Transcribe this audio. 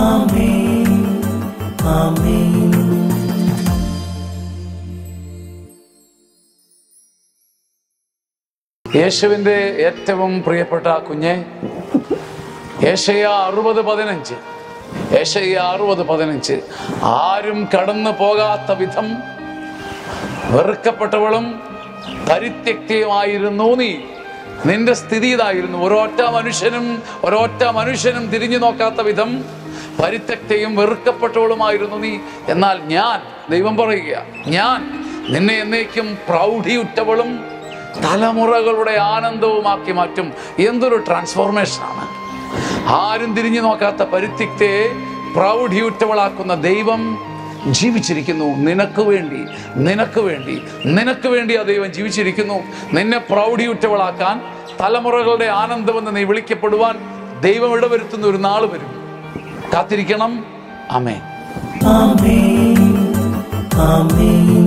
ആമേൻ. ആമേൻ. യേശുവിൻ്റെ ഏറ്റവും പ്രിയപ്പെട്ട കുഞ്ഞെ, യേശയ്യ 60:15, യേശയ്യ 60:15, ആരും കടന്നു പോകാത്ത വിധം വെറുക്കപ്പെട്ടവളും പരിത്യക്തയുമായിരുന്നു നീ. നിന്റെ സ്ഥിതി ഇതായിരുന്നു. ഒരൊറ്റ മനുഷ്യനും തിരിഞ്ഞു നോക്കാത്ത വിധം പരിത്യക്തയും വെറുക്കപ്പെട്ടവളുമായിരുന്നു നീ. എന്നാൽ ഞാൻ, ദൈവം പറയുക, ഞാൻ നിന്നെ എന്നേക്കും പ്രൗഢിയുറ്റവളും തലമുറകളുടെ ആനന്ദവുമാക്കി മാറ്റും. എന്തൊരു ട്രാൻസ്ഫോർമേഷനാണ്! ആരും തിരിഞ്ഞു നോക്കാത്ത പരിത്യക്തയെ പ്രൗഢിയുറ്റവളാക്കുന്ന ദൈവം ജീവിച്ചിരിക്കുന്നു. നിനക്ക് വേണ്ടി ആ ദൈവം ജീവിച്ചിരിക്കുന്നു. നിന്നെ പ്രൗഢിയുറ്റവളാക്കാൻ, തലമുറകളുടെ ആനന്ദമെന്ന് നീ വിളിക്കപ്പെടുവാൻ ദൈവം ഇടവരുത്തുന്ന ഒരു നാൾ വരും. കാത്തിരിക്കണം. ആമേൻ. ആമേൻ. ആമേൻ.